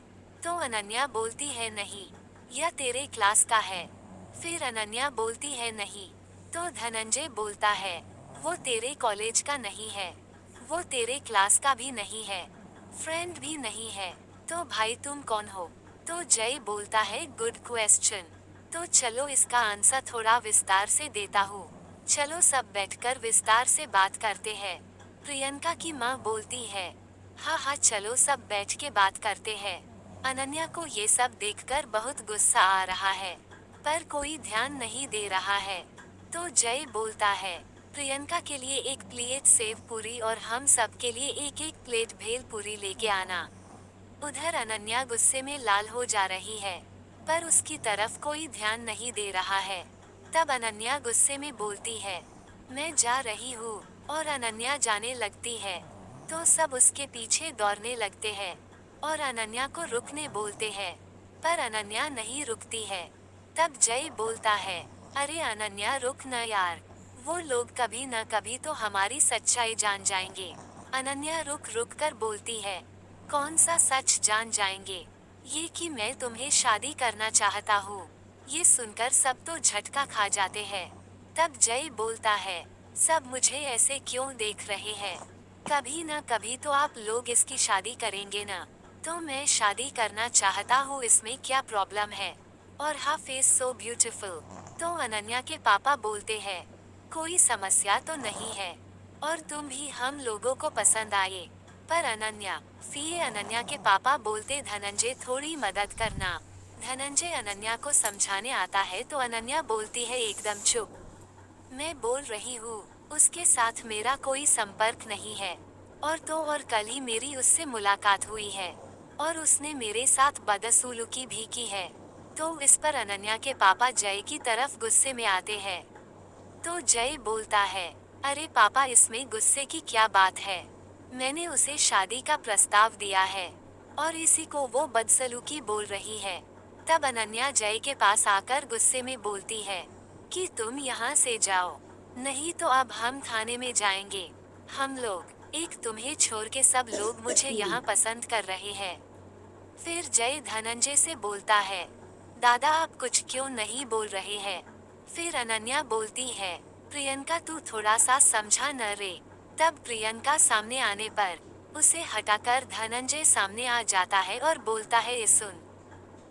तो अनन्या बोलती है नहीं, यह तेरे क्लास का है। फिर अनन्या बोलती है नहीं। तो धनंजय बोलता है वो तेरे कॉलेज का नहीं है, वो तेरे क्लास का भी नहीं है, फ्रेंड भी नहीं है। तो भाई तुम कौन हो। तो जय बोलता है गुड क्वेश्चन। तो चलो इसका आंसर थोड़ा विस्तार से देता हूँ। चलो सब बैठकर विस्तार से बात करते हैं। प्रियंका की माँ बोलती है हाँ हाँ चलो सब बैठ के बात करते हैं। अनन्या को ये सब देखकर बहुत गुस्सा आ रहा है, पर कोई ध्यान नहीं दे रहा है। तो जय बोलता है प्रियंका के लिए एक प्लेट सेव पूरी और हम सब के लिए एक एक प्लेट भेल पूरी लेके आना। उधर अनन्या गुस्से में लाल हो जा रही है, पर उसकी तरफ कोई ध्यान नहीं दे रहा है। तब अनन्या गुस्से में बोलती है मैं जा रही हूँ, और अनन्या जाने लगती है। तो सब उसके पीछे दौड़ने लगते हैं और अनन्या को रुकने बोलते हैं, पर अनन्या नहीं रुकती है। तब जय बोलता है अरे अनन्या रुक न यार, वो लोग कभी न कभी तो हमारी सच्चाई जान जाएंगे। अनन्या रुक रुक कर बोलती है कौन सा सच जान जाएंगे। ये कि मैं तुम्हें शादी करना चाहता हूँ। ये सुनकर सब तो झटका खा जाते हैं। तब जय बोलता है सब मुझे ऐसे क्यों देख रहे हैं, कभी ना कभी तो आप लोग इसकी शादी करेंगे ना। तो मैं शादी करना चाहता हूँ, इसमें क्या प्रॉब्लम है। और हाँ फेस सो ब्यूटीफुल। तो अनन्या के पापा बोलते हैं कोई समस्या तो नहीं है, और तुम भी हम लोगों को पसंद आए। पर अनन्या फिर अनन्या के पापा बोलते धनंजय थोड़ी मदद करना। धनंजय अनन्या को समझाने आता है तो अनन्या बोलती है एकदम चुप, मैं बोल रही हूँ उसके साथ मेरा कोई संपर्क नहीं है, और तो और कल ही मेरी उससे मुलाकात हुई है। और उसने मेरे साथ बदसलूकी भी की है। तो इस पर अनन्या के पापा जय की तरफ गुस्से में आते हैं। तो जय बोलता है, अरे पापा, इसमें गुस्से की क्या बात है? मैंने उसे शादी का प्रस्ताव दिया है और इसी को वो बदसलूकी बोल रही है। तब अनन्या जय के पास आकर गुस्से में बोलती है कि तुम यहाँ से जाओ, नहीं तो अब हम थाने में जाएंगे। हम लोग, एक तुम्हें छोड़ के सब लोग मुझे यहाँ पसंद कर रहे हैं। फिर जय धनंजय से बोलता है, दादा आप कुछ क्यों नहीं बोल रहे हैं? फिर अनन्या बोलती है, प्रियंका तू थोड़ा सा समझा न रे। तब प्रियंका सामने आने पर उसे हटाकर धनंजय सामने आ जाता है और बोलता है, ये सुन।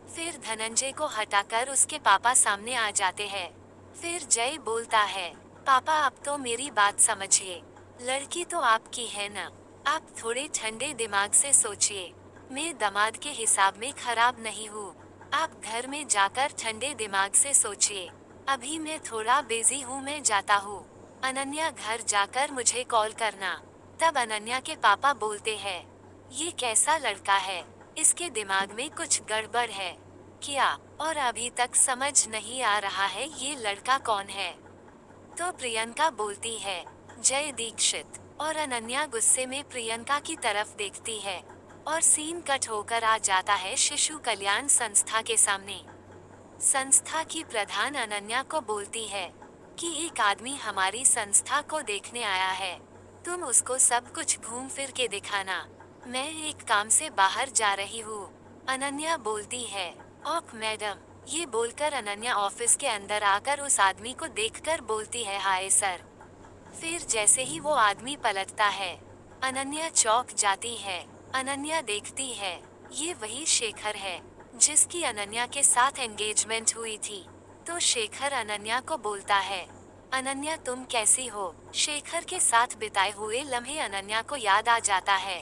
फिर धनंजय को हटाकर उसके पापा सामने आ जाते हैं। फिर जय बोलता है, पापा आप तो मेरी बात समझिए, लड़की तो आपकी है ना, आप थोड़े ठंडे दिमाग से सोचिए। मैं दामाद के हिसाब में खराब नहीं हूँ, आप घर में जाकर ठंडे दिमाग से सोचिए। अभी मैं थोड़ा बिजी हूँ, मैं जाता हूँ। अनन्या घर जाकर मुझे कॉल करना। तब अनन्या के पापा बोलते हैं, ये कैसा लड़का है, इसके दिमाग में कुछ गड़बड़ है क्या? और अभी तक समझ नहीं आ रहा है ये लड़का कौन है। तो प्रियंका बोलती है, जय दीक्षित। और अनन्या गुस्से में प्रियंका की तरफ देखती है और सीन कट होकर आ जाता है शिशु कल्याण संस्था के सामने। संस्था की प्रधान अनन्या को बोलती है कि एक आदमी हमारी संस्था को देखने आया है, तुम उसको सब कुछ घूम फिर के दिखाना, मैं एक काम से बाहर जा रही हूँ। अनन्या बोलती है, ओक मैडम। ये बोलकर अनन्या ऑफिस के अंदर आकर उस आदमी को देखकर बोलती है, हाय सर। फिर जैसे ही वो आदमी पलटता है, अनन्या चौंक जाती है। अनन्या देखती है, ये वही शेखर है जिसकी अनन्या के साथ एंगेजमेंट हुई थी। तो शेखर अनन्या को बोलता है, अनन्या तुम कैसी हो? शेखर के साथ बिताए हुए लम्हे अनन्या को याद आ जाता है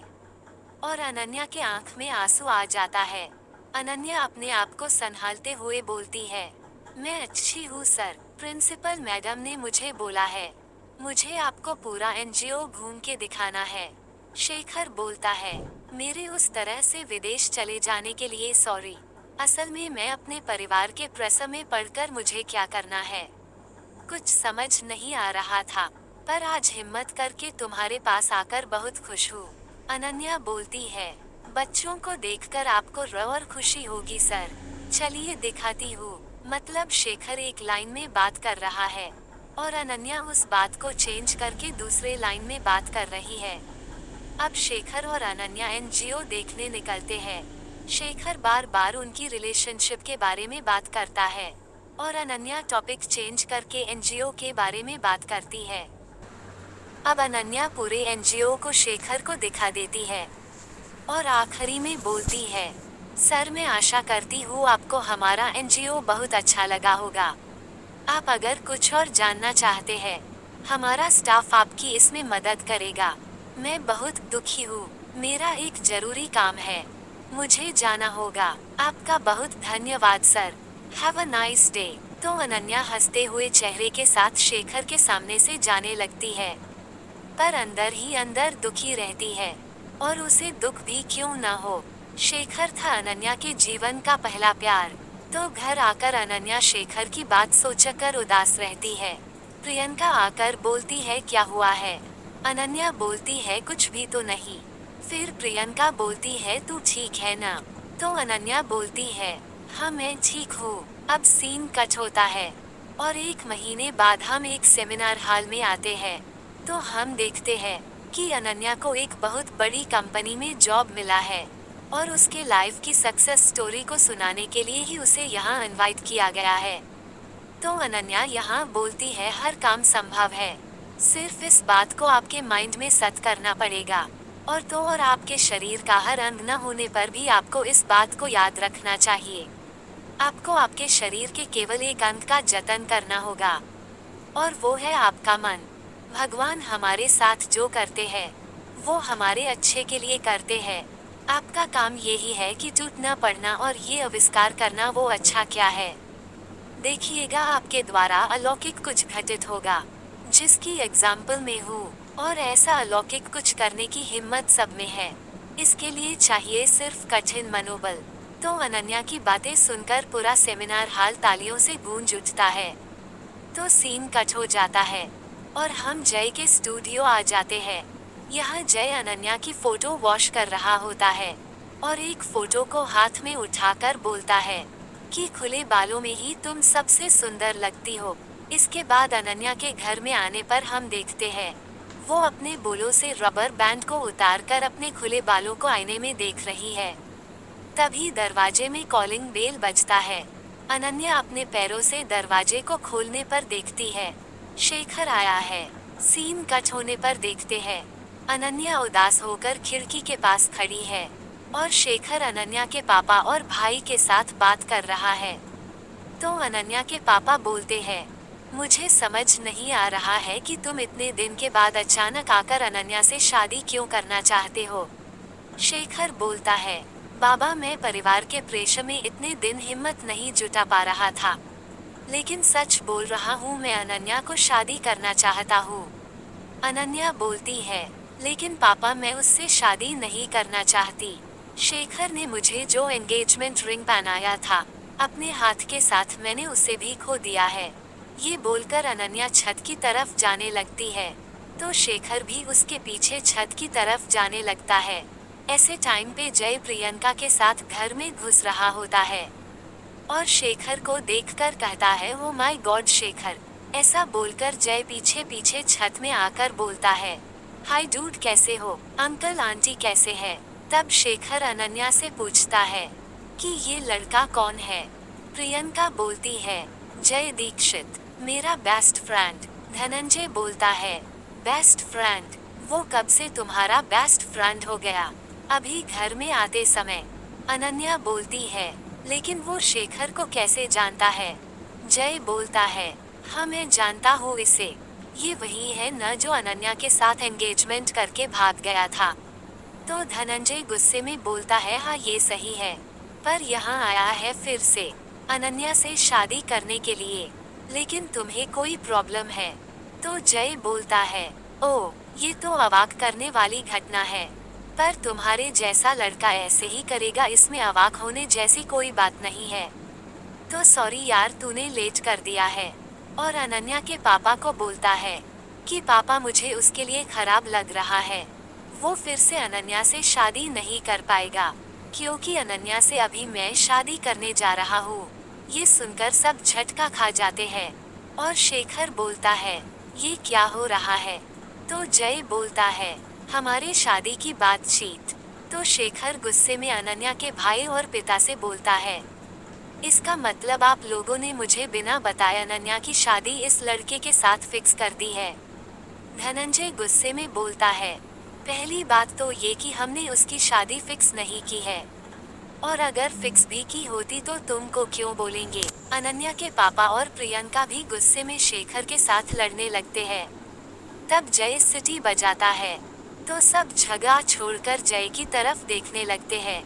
और अनन्या के आंख में आंसू आ जाता है। अनन्या अपने आप को संभालते हुए बोलती है, मैं अच्छी हूँ सर, प्रिंसिपल मैडम ने मुझे बोला है, मुझे आपको पूरा एनजीओ घूम के दिखाना है। शेखर बोलता है, मेरे उस तरह से विदेश चले जाने के लिए सॉरी, असल में मैं अपने परिवार के प्रेशर में पढ़कर मुझे क्या करना है कुछ समझ नहीं आ रहा था, पर आज हिम्मत करके तुम्हारे पास आकर बहुत खुश हूँ। अनन्या बोलती है, बच्चों को देखकर आपको रो और खुशी होगी सर, चलिए दिखाती हूँ। मतलब शेखर एक लाइन में बात कर रहा है और अनन्या उस बात को चेंज करके दूसरे लाइन में बात कर रही है। अब शेखर और अनन्या एनजीओ देखने निकलते हैं। शेखर बार बार उनकी रिलेशनशिप के बारे में बात करता है और अनन्या टॉपिक चेंज करके एनजीओ के बारे में बात करती है। अब अनन्या पूरे एनजीओ को शेखर को दिखा देती है और आखिरी में बोलती है, सर मैं आशा करती हूँ आपको हमारा एनजीओ बहुत अच्छा लगा होगा। आप अगर कुछ और जानना चाहते हैं, हमारा स्टाफ आपकी इसमें मदद करेगा। मैं बहुत दुखी हूँ, मेरा एक जरूरी काम है, मुझे जाना होगा। आपका बहुत धन्यवाद sir, have a nice day. तो अनन्या हंसते हुए चेहरे के साथ शेखर के सामने से जाने लगती है, पर अंदर ही अंदर दुखी रहती है। और उसे दुख भी क्यों ना हो, शेखर था अनन्या के जीवन का पहला प्यार। तो घर आकर अनन्या शेखर की बात सोचकर उदास रहती है। प्रियंका आकर बोलती है, क्या हुआ है? अनन्या बोलती है, कुछ भी तो नहीं। फिर प्रियंका बोलती है, तू ठीक है ना? तो अनन्या बोलती है, हाँ मैं ठीक हूँ। अब सीन कट होता है और 1 महीने बाद हम एक सेमिनार हॉल में आते हैं। तो हम देखते हैं कि अनन्या को एक बहुत बड़ी कंपनी में जॉब मिला है और उसके लाइफ की सक्सेस स्टोरी को सुनाने के लिए ही उसे यहाँ इनवाइट किया गया है। तो अनन्या यहाँ बोलती है, हर काम संभव है, सिर्फ इस बात को आपके माइंड में सेट करना पड़ेगा। और आपके शरीर का हर अंग न होने पर भी आपको इस बात को याद रखना चाहिए। आपको आपके शरीर के केवल एक अंग का जतन करना होगा और वो है आपका मन। भगवान हमारे साथ जो करते हैं वो हमारे अच्छे के लिए करते हैं। आपका काम यही है कि टूटना पड़ना और ये आविष्कार करना वो अच्छा क्या है। देखिएगा आपके द्वारा अलौकिक कुछ घटित होगा, जिसकी एग्जाम्पल में हूँ, और ऐसा अलौकिक कुछ करने की हिम्मत सब में है। इसके लिए चाहिए सिर्फ कठिन मनोबल। तो अनन्या की बातें सुनकर पूरा सेमिनार हाल तालियों से गूंज उठता है। तो सीन कट हो जाता है और हम जय के स्टूडियो आ जाते हैं। यहाँ जय अनन्या की फोटो वॉश कर रहा होता है और एक फोटो को हाथ में उठाकर बोलता है कि खुले बालों में ही तुम सबसे सुंदर लगती हो। इसके बाद अनन्या के घर में आने पर हम देखते हैं वो अपने बोलों से रबर बैंड को उतारकर अपने खुले बालों को आईने में देख रही है। तभी दरवाजे में कॉलिंग बेल बजता है। अनन्या अपने पैरों से दरवाजे को खोलने पर देखती है शेखर आया है। सीन कट होने पर देखते हैं अनन्या उदास होकर खिड़की के पास खड़ी है और शेखर अनन्या के पापा और भाई के साथ बात कर रहा है। तो अनन्या के पापा बोलते हैं मुझे समझ नहीं आ रहा है कि तुम इतने दिन के बाद अचानक आकर अनन्या से शादी क्यों करना चाहते हो। शेखर बोलता है बाबा, मैं परिवार के प्रेशर में इतने दिन हिम्मत नहीं जुटा पा रहा था, लेकिन सच बोल रहा हूँ, मैं अनन्या को शादी करना चाहता हूँ। अनन्या बोलती है लेकिन पापा, मैं उससे शादी नहीं करना चाहती। शेखर ने मुझे जो एंगेजमेंट रिंग पहनाया था अपने हाथ के साथ मैंने उसे भी खो दिया है। ये बोलकर अनन्या छत की तरफ जाने लगती है तो शेखर भी उसके पीछे छत की तरफ जाने लगता है। ऐसे टाइम पे जय प्रियंका के साथ घर में घुस रहा होता है और शेखर को देखकर कहता है ओ माय गॉड शेखर। ऐसा बोलकर जय पीछे पीछे छत में आकर बोलता है हाय डूड, कैसे हो? अंकल आंटी कैसे है? तब शेखर अनन्या से पूछता है कि ये लड़का कौन है। प्रियंका बोलती है जय दीक्षित, मेरा बेस्ट फ्रेंड। धनंजय बोलता है बेस्ट फ्रेंड? वो कब से तुम्हारा बेस्ट फ्रेंड हो गया? अभी घर में आते समय। अनन्या बोलती है लेकिन वो शेखर को कैसे जानता है? जय बोलता है हाँ, मैं जानता हूँ इसे। ये वही है न जो अनन्या के साथ एंगेजमेंट करके भाग गया था। तो धनंजय गुस्से में बोलता है हाँ, ये सही है, पर यहाँ आया है फिर से अनन्या से शादी करने के लिए, लेकिन तुम्हें कोई प्रॉब्लम है? तो जय बोलता है ओ, ये तो अवाक करने वाली घटना है, पर तुम्हारे जैसा लड़का ऐसे ही करेगा, इसमें अवाक होने जैसी कोई बात नहीं है। तो सॉरी यार, तूने लेट कर दिया है। और अनन्या के पापा को बोलता है कि पापा, मुझे उसके लिए खराब लग रहा है। वो फिर से अनन्या से शादी नहीं कर पाएगा क्योंकि अनन्या से अभी मैं शादी करने जा रहा हूँ। ये सुनकर सब झटका खा जाते हैं और शेखर बोलता है ये क्या हो रहा है? तो जय बोलता है हमारे शादी की बातचीत। तो शेखर गुस्से में अनन्या के भाई और पिता से बोलता है इसका मतलब आप लोगों ने मुझे बिना बताए अनन्या की शादी इस लड़के के साथ फिक्स कर दी है। धनंजय गुस्से में बोलता है पहली बात तो ये कि हमने उसकी शादी फिक्स नहीं की है, और अगर फिक्स भी की होती तो तुमको क्यों बोलेंगे। अनन्या के पापा और प्रियंका भी गुस्से में शेखर के साथ लड़ने लगते हैं। तब जय सिटी बजाता है तो सब झगड़ा छोड़कर जय की तरफ देखने लगते हैं।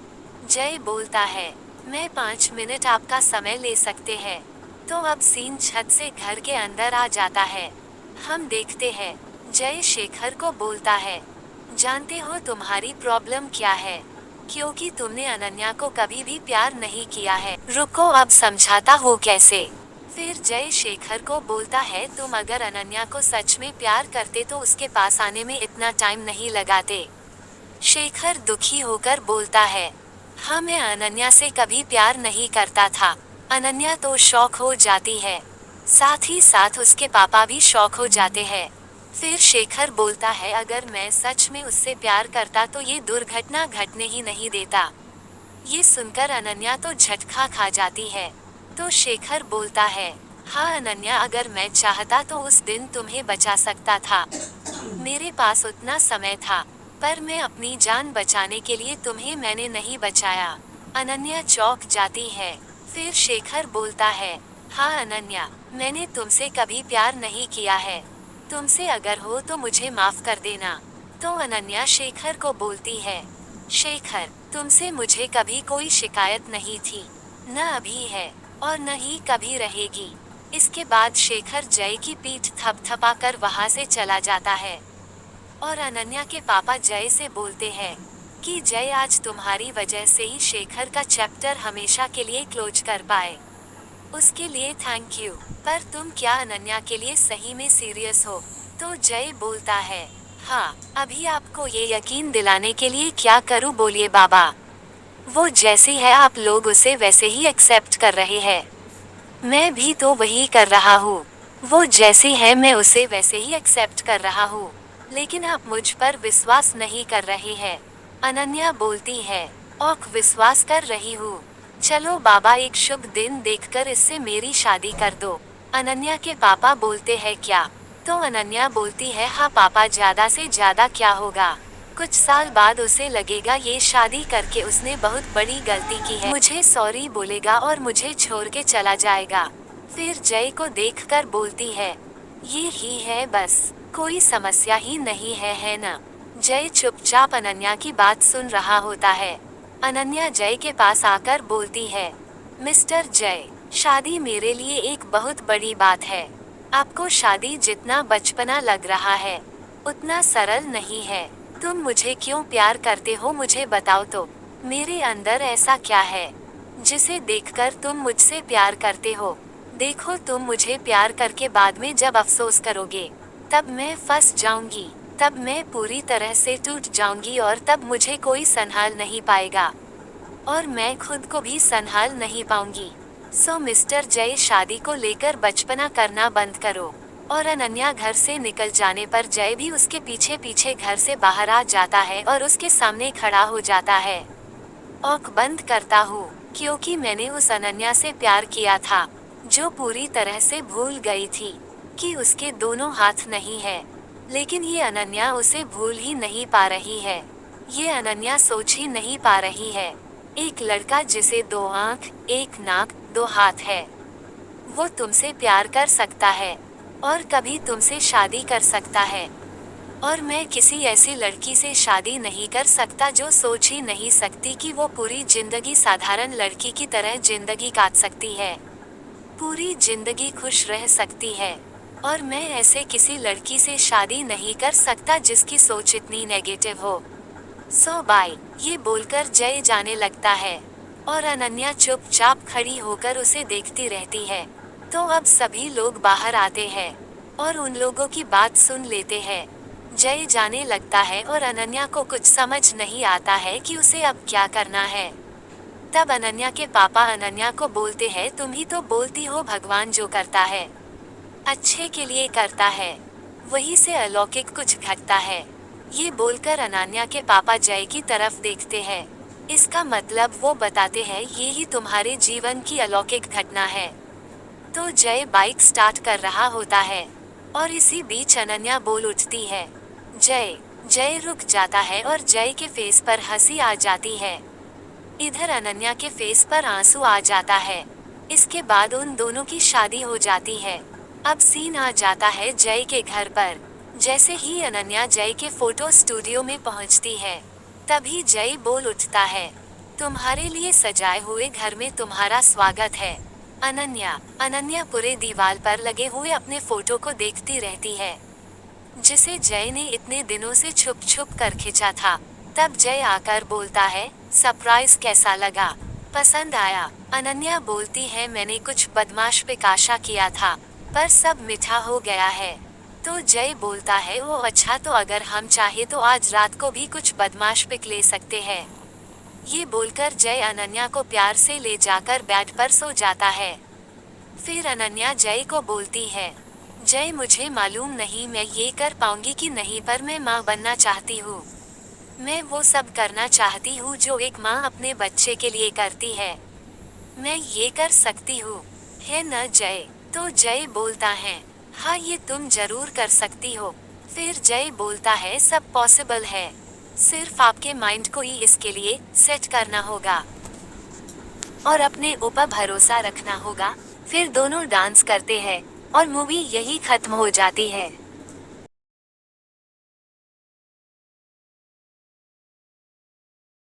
जय बोलता है मैं 5 मिनट आपका समय ले सकते हैं। तो अब सीन छत से घर के अंदर आ जाता है। हम देखते हैं जय शेखर को बोलता है जानते हो तुम्हारी प्रॉब्लम क्या है? क्योंकि तुमने अनन्या को कभी भी प्यार नहीं किया है। रुको, अब समझाता हूँ कैसे। फिर जय शेखर को बोलता है तुम अगर अनन्या को सच में प्यार करते तो उसके पास आने में इतना टाइम नहीं लगाते। शेखर दुखी होकर बोलता है हाँ, मैं अनन्या से कभी प्यार नहीं करता था। अनन्या तो शौक हो जाती है, साथ ही साथ उसके पापा भी शौक हो जाते हैं। फिर शेखर बोलता है अगर मैं सच में उससे प्यार करता तो ये दुर्घटना घटने ही नहीं देता। ये सुनकर अनन्या तो झटका खा जाती है। तो शेखर बोलता है हाँ अनन्या, अगर मैं चाहता तो उस दिन तुम्हें बचा सकता था। मेरे पास उतना समय था, पर मैं अपनी जान बचाने के लिए तुम्हें मैंने नहीं बचाया। अनन्या चौंक जाती है। फिर शेखर बोलता है हाँ अनन्या, मैंने तुमसे कभी प्यार नहीं किया है। तुमसे अगर हो तो मुझे माफ कर देना। तो अनन्या शेखर को बोलती है शेखर, तुमसे मुझे कभी कोई शिकायत नहीं थी, न अभी है और न ही कभी रहेगी। इसके बाद शेखर जय की पीठ थपथपाकर वहां से चला जाता है और अनन्या के पापा जय से बोलते हैं कि जय आज तुम्हारी वजह से ही शेखर का चैप्टर हमेशा के लिए क्लोज कर पाए। उसके लिए थैंक यू। पर तुम क्या अनन्या के लिए सही में सीरियस हो? तो जय बोलता है, हाँ, अभी आपको ये यकीन दिलाने के लिए क्या करूँ बोलिए बाबा। वो जैसी है आप लोग उसे वैसे ही एक्सेप्ट कर रहे हैं। मैं भी तो वही कर रहा हूँ। वो जैसी है मैं उसे वैसे ही एक्सेप्ट कर रहा हूँ। लेकिन आप मुझ पर विश्वास नहीं कर रहे हैं। अनन्या बोलती है, ओक विश्वास कर रही हूँ। चलो बाबा एक शुभ दिन देखकर इससे मेरी शादी कर दो। अनन्या के पापा बोलते हैं क्या? तो अनन्या बोलती है, हाँ पापा, ज्यादा से ज्यादा क्या होगा, कुछ साल बाद उसे लगेगा ये शादी करके उसने बहुत बड़ी गलती की है, मुझे सॉरी बोलेगा और मुझे छोड़ के चला जाएगा। फिर जय को देखकर बोलती है, ये ही है बस, कोई समस्या ही नहीं है ना? जय चुपचाप अनन्या की बात सुन रहा होता है। अनन्या जय के पास आकर बोलती है, मिस्टर जय, शादी मेरे लिए एक बहुत बड़ी बात है। आपको शादी जितना बचपना लग रहा है उतना सरल नहीं है। तुम मुझे क्यों प्यार करते हो मुझे बताओ तो। मेरे अंदर ऐसा क्या है जिसे देखकर तुम मुझसे प्यार करते हो? देखो, तुम मुझे प्यार करके बाद में जब अफसोस करोगे तब मैं फंस जाऊंगी, तब मैं पूरी तरह से टूट जाऊंगी और तब मुझे कोई संभाल नहीं पाएगा और मैं खुद को भी संभाल नहीं पाऊंगी। सो मिस्टर जय, शादी को लेकर बचपना करना बंद करो। और अनन्या घर से निकल जाने पर जय भी उसके पीछे पीछे घर से बाहर आ जाता है और उसके सामने खड़ा हो जाता है। औक बंद करता हूँ क्योंकि मैंने उस अनन्या से प्यार किया था जो पूरी तरह से भूल गई थी कि उसके दोनों हाथ नहीं है। लेकिन ये अनन्या उसे भूल ही नहीं पा रही है। ये अनन्या सोच ही नहीं पा रही है, एक लड़का जिसे 2 आँख, 1 नाक, 2 हाथ है, वो तुमसे प्यार कर सकता है और कभी तुमसे शादी कर सकता है। और मैं किसी ऐसी लड़की से शादी नहीं कर सकता जो सोच ही नहीं सकती कि वो पूरी जिंदगी साधारण लड़की की तरह जिंदगी काट सकती है, पूरी जिंदगी खुश रह सकती है। और मैं ऐसे किसी लड़की से शादी नहीं कर सकता जिसकी सोच इतनी नेगेटिव हो। सो बाय। ये बोलकर जय जाने लगता है और अनन्या चुपचाप खड़ी होकर उसे देखती रहती है। तो अब सभी लोग बाहर आते हैं और उन लोगों की बात सुन लेते हैं। जय जाने लगता है और अनन्या को कुछ समझ नहीं आता है कि उसे अब क्या करना है। तब अनन्या के पापा अनन्या को बोलते हैं, तुम ही तो बोलती हो भगवान जो करता है अच्छे के लिए करता है, वहीं से अलौकिक कुछ घटता है। ये बोलकर अनन्या के पापा जय की तरफ देखते हैं। इसका मतलब वो बताते हैं ये ही तुम्हारे जीवन की अलौकिक घटना है। तो जय बाइक स्टार्ट कर रहा होता है और इसी बीच अनन्या बोल उठती है, जय। जय रुक जाता है और जय के फेस पर हंसी आ जाती है। इधर अनन्या के फेस पर आंसू आ जाता है। इसके बाद उन दोनों की शादी हो जाती है। अब सीन आ जाता है जय के घर पर। जैसे ही अनन्या जय के फोटो स्टूडियो में पहुंचती है तभी जय बोल उठता है, तुम्हारे लिए सजाए हुए घर में तुम्हारा स्वागत है। अनन्या पूरे दीवार पर लगे हुए अपने फोटो को देखती रहती है जिसे जय ने इतने दिनों से छुप छुप कर खींचा था। तब जय आकर बोलता है, सरप्राइज कैसा लगा, पसंद आया? अनन्या बोलती है, मैंने कुछ बदमाश पिकाशा किया था पर सब मीठा हो गया है। तो जय बोलता है, वो अच्छा, तो अगर हम चाहे तो आज रात को भी कुछ बदमाश पिक ले सकते हैं। ये बोलकर जय अनन्या को प्यार से ले जाकर बेड पर सो जाता है। फिर अनन्या जय को बोलती है, जय मुझे मालूम नहीं मैं ये कर पाऊंगी कि नहीं, पर मैं माँ बनना चाहती हूँ। मैं वो सब करना चाहती हूँ जो एक माँ अपने बच्चे के लिए करती है। मैं ये कर सकती हूँ, है न जय? तो जय बोलता है, हाँ ये तुम जरूर कर सकती हो। फिर जय बोलता है, सब पॉसिबल है, सिर्फ आपके माइंड को ही इसके लिए सेट करना होगा और अपने ऊपर भरोसा रखना होगा। फिर दोनों डांस करते हैं और मूवी यही खत्म हो जाती है।